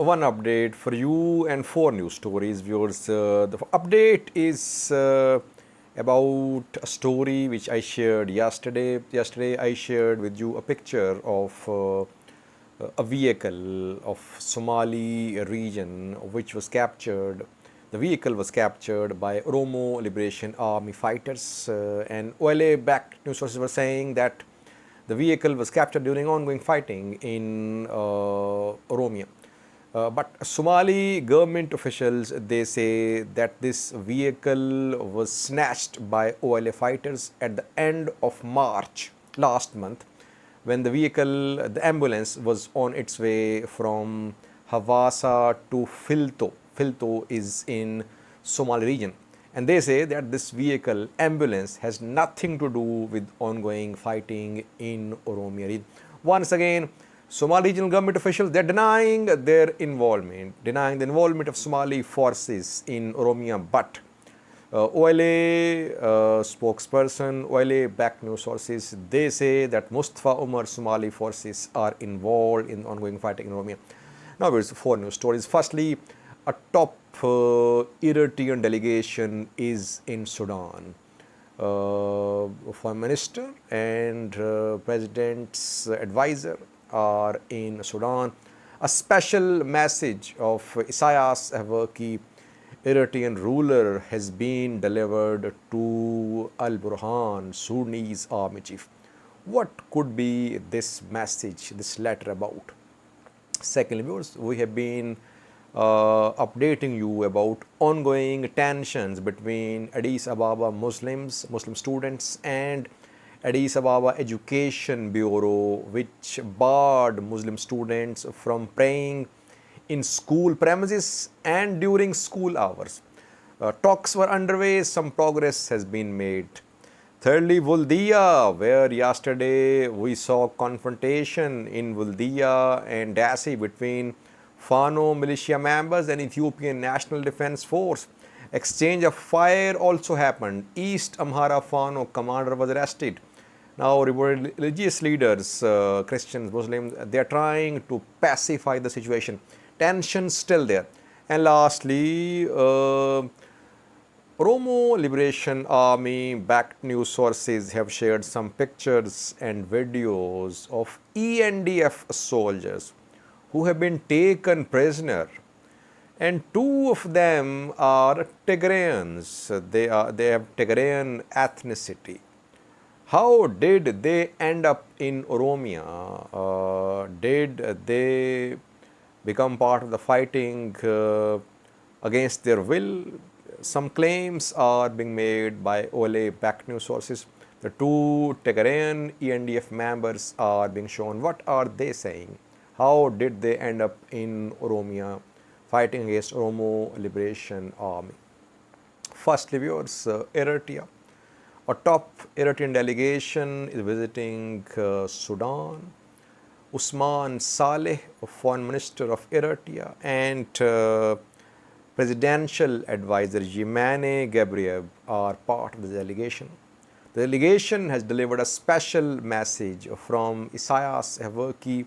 one update for you and four news stories, viewers. The update is about a story which I shared yesterday. Yesterday I shared with you a picture of a vehicle of Somali region which was captured. The vehicle was captured by Oromo Liberation Army fighters, and OLA-backed news sources were saying that the vehicle was captured during ongoing fighting in Oromia. But Somali government officials, they say that this vehicle was snatched by OLA fighters at the end of March last month, when the vehicle, the ambulance, was on its way from Havasa to Filto. Filto is in Somali region. And they say that this vehicle, ambulance, has nothing to do with ongoing fighting in Oromia region. Once again, Somali regional government officials, they're denying their involvement, denying the involvement of Somali forces in Oromia. But OLA spokesperson, OLA-backed news sources, they say that Mustafa Umar Somali forces are involved in ongoing fighting in Oromia. Now, there's four news stories. Firstly, a top Eritrean delegation is in Sudan. Foreign Minister and President's advisor are in Sudan. A special message of Isaias Afwerki, Eritrean ruler, has been delivered to Al-Burhan, Sudanese army chief. What could be this message, this letter about? Secondly, viewers, we have been updating you about ongoing tensions between Addis Ababa Muslim students and Addis Ababa Education Bureau, which barred Muslim students from praying in school premises and during school hours. Talks were underway, some progress has been made. Thirdly, Wuldia, where yesterday we saw confrontation in Wuldia and Dassi between Fano militia members and Ethiopian National Defense Force. Exchange of fire also happened. East Amhara Fano commander was arrested. Now, religious leaders, Christians, Muslims, they are trying to pacify the situation. Tension still there. And lastly, Oromo Liberation Army backed news sources have shared some pictures and videos of ENDF soldiers who have been taken prisoner, and two of them are Tigrayans. They have Tigrayan ethnicity. How did they end up in Oromia? Did they become part of the fighting against their will? Some claims are being made by OLA-backed news sources. The two Tigrayan ENDF members are being shown. What are they saying? How did they end up in Oromia fighting against Oromo Liberation Army? Firstly, viewers, Eritrea. A top Eritrean delegation is visiting Sudan. Usman Saleh, Foreign Minister of Eritrea, and Presidential Advisor Jimane Gabriel are part of the delegation. The delegation has delivered a special message from Isaias Afwerki,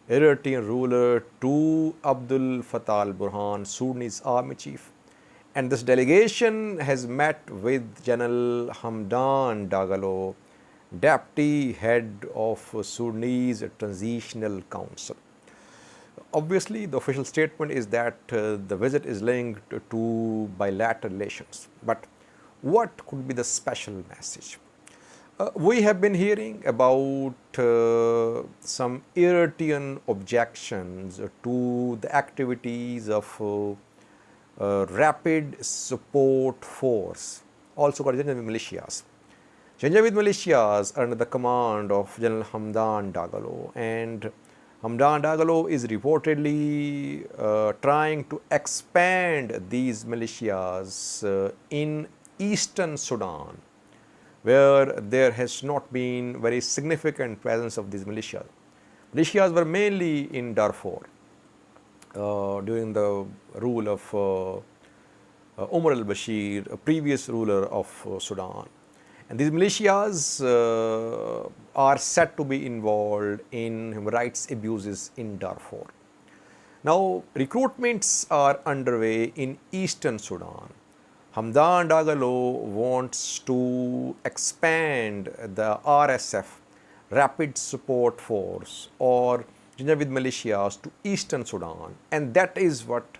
Eritrean ruler, to Abdul Fattah al-Burhan, Sudanese army chief. And this delegation has met with General Hamdan Dagalo, deputy head of Sudanese Transitional Council. Obviously, the official statement is that the visit is linked to bilateral relations. But what could be the special message? We have been hearing about some Eritrean objections to the activities of Rapid Support Force, also called Janjaweed militias. Janjaweed militias are under the command of General Hamdan Dagalo, and Hamdan Dagalo is reportedly trying to expand these militias in eastern Sudan, where there has not been very significant presence of these militias. Militias were mainly in Darfur during the rule of Omar al-Bashir, a previous ruler of Sudan. And these militias are said to be involved in human rights abuses in Darfur. Now, recruitments are underway in eastern Sudan. Hamdan Dagalo wants to expand the RSF, Rapid Support Force, or Janjaweed militias to eastern Sudan, and that is what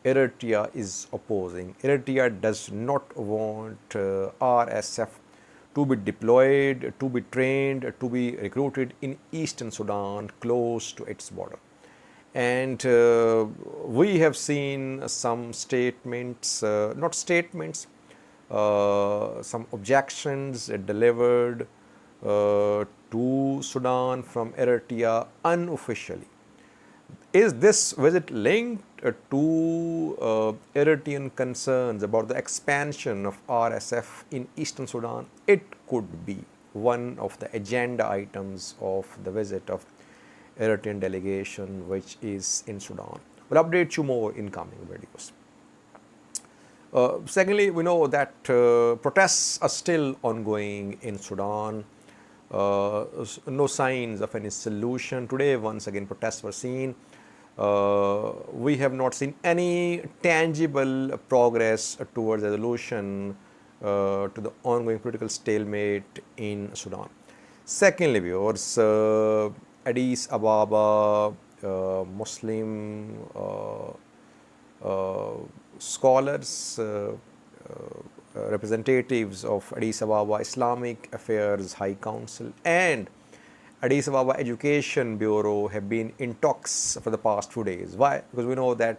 Eritrea is opposing. Eritrea does not want RSF to be deployed, to be trained, to be recruited in eastern Sudan close to its border. And we have seen some statements, not statements, some objections delivered to Sudan from Eritrea unofficially. Is this visit linked to Eritrean concerns about the expansion of RSF in eastern Sudan? It could be one of the agenda items of the visit of Eritrean delegation which is in Sudan. We'll update you more in coming videos. Secondly, we know that protests are still ongoing in Sudan. No signs of any solution. Today, once again, protests were seen. We have not seen any tangible progress towards resolution to the ongoing political stalemate in Sudan. Secondly, viewers, Addis Ababa Muslim scholars, representatives of Addis Ababa Islamic Affairs High Council and Addis Ababa Education Bureau have been in talks for the past few days. Why? Because we know that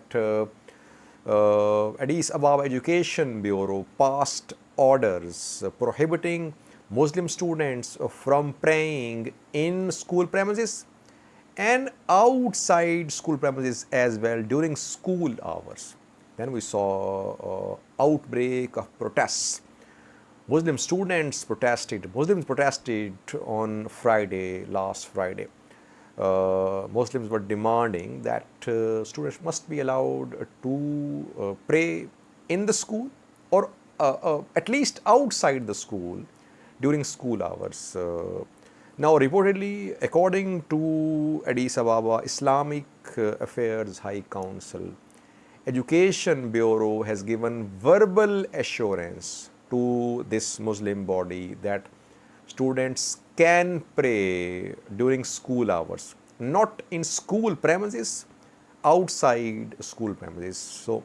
Addis Ababa Education Bureau passed orders prohibiting Muslim students from praying in school premises and outside school premises as well during school hours. Then we saw outbreak of protests. Muslims protested on Friday, last Friday. Muslims were demanding that students must be allowed to pray in the school or at least outside the school during school hours. Now, reportedly, according to Addis Ababa Islamic Affairs High Council, Education Bureau has given verbal assurance to this Muslim body that students can pray during school hours, not in school premises, outside school premises. So,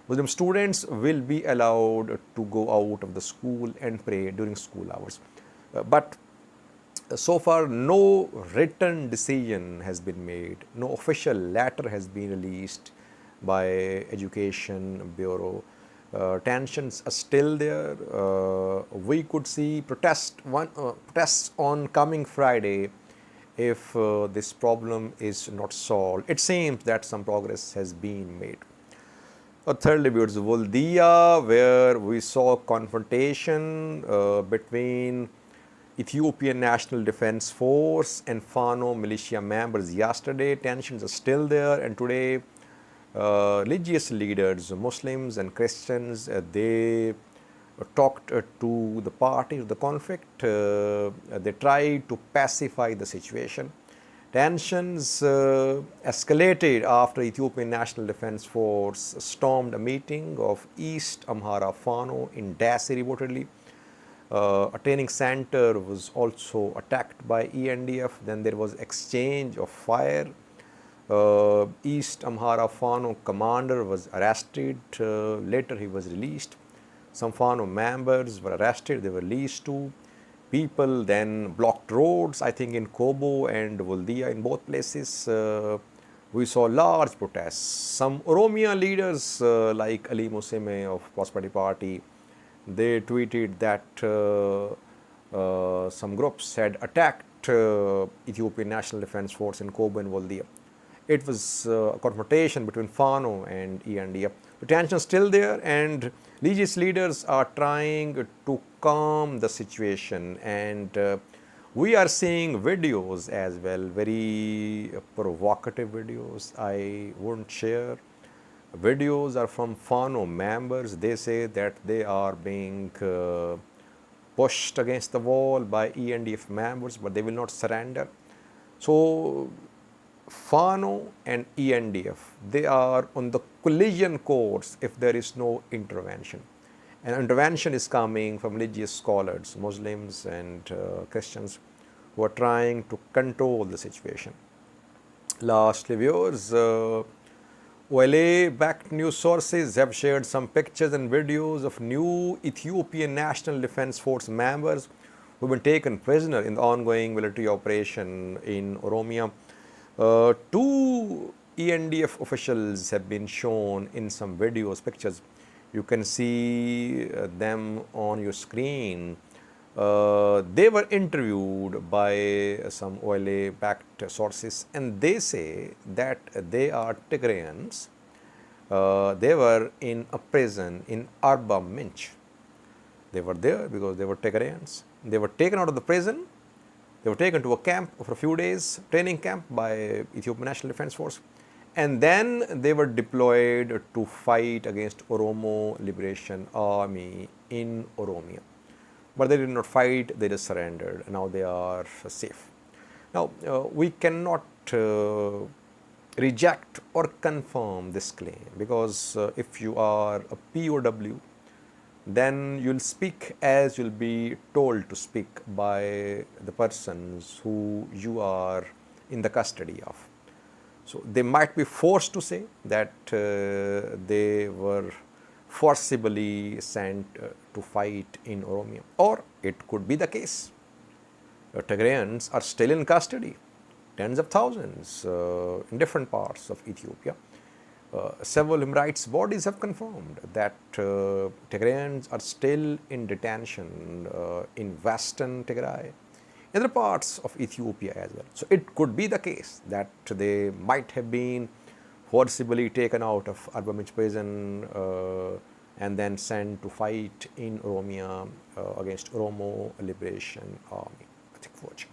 Muslim students will be allowed to go out of the school and pray during school hours. But so far, no written decision has been made, no official letter has been released by Education Bureau. Tensions are still there. We could see protests on coming Friday if this problem is not solved. It seems that some progress has been made. Thirdly, viewers, Waldia, where we saw confrontation between Ethiopian National Defense Force and Fano militia members yesterday. Tensions are still there, and today religious leaders, Muslims and Christians, they talked to the party of the conflict. They tried to pacify the situation. Tensions escalated after Ethiopian National Defense Force stormed a meeting of East Amhara Fano in Dassi reportedly. A training center was also attacked by ENDF. Then there was exchange of fire. East Amhara Fano commander was arrested. Later he was released. Some Fano members were arrested. They were released too. People then blocked roads, I think in Kobo and Waldia, in both places. We saw large protests. Some Oromia leaders like Ali Museme of Prosperity Party, they tweeted that some groups had attacked Ethiopian National Defense Force in Kobo and Waldia. It was a confrontation between Fano and ENDF. The tension is still there, and religious leaders are trying to calm the situation. And we are seeing videos as well, very provocative videos. I won't share. Videos are from Fano members. They say that they are being pushed against the wall by ENDF members, but they will not surrender. So, Fano and ENDF, they are on the collision course if there is no intervention. And intervention is coming from religious scholars, Muslims and Christians, who are trying to control the situation. Lastly, viewers, OLA-backed news sources have shared some pictures and videos of new Ethiopian National Defense Force members who have been taken prisoner in the ongoing military operation in Oromia. Two ENDF officials have been shown in some videos, pictures. You can see them on your screen. They were interviewed by some OLA-backed sources, and they say that they are Tigrayans. They were in a prison in Arba Minch. They were there because they were Tigrayans. They were taken out of the prison. They were taken to a camp for a few days, training camp by Ethiopian National Defense Force. And then they were deployed to fight against Oromo Liberation Army in Oromia. But they did not fight, they just surrendered, and now they are safe. Now, we cannot reject or confirm this claim, because if you are a POW, then you'll speak as you'll be told to speak by the persons who you are in the custody of. So they might be forced to say that they were forcibly sent to fight in Oromia, or it could be the case Tigrayans are still in custody, tens of thousands in different parts of Ethiopia. Several human rights bodies have confirmed that Tigrayans are still in detention in western Tigray, other parts of Ethiopia as well. So it could be the case that they might have been forcibly taken out of Arba Minch prison and then sent to fight in Oromia against Oromo Liberation Army. Thank you for watching.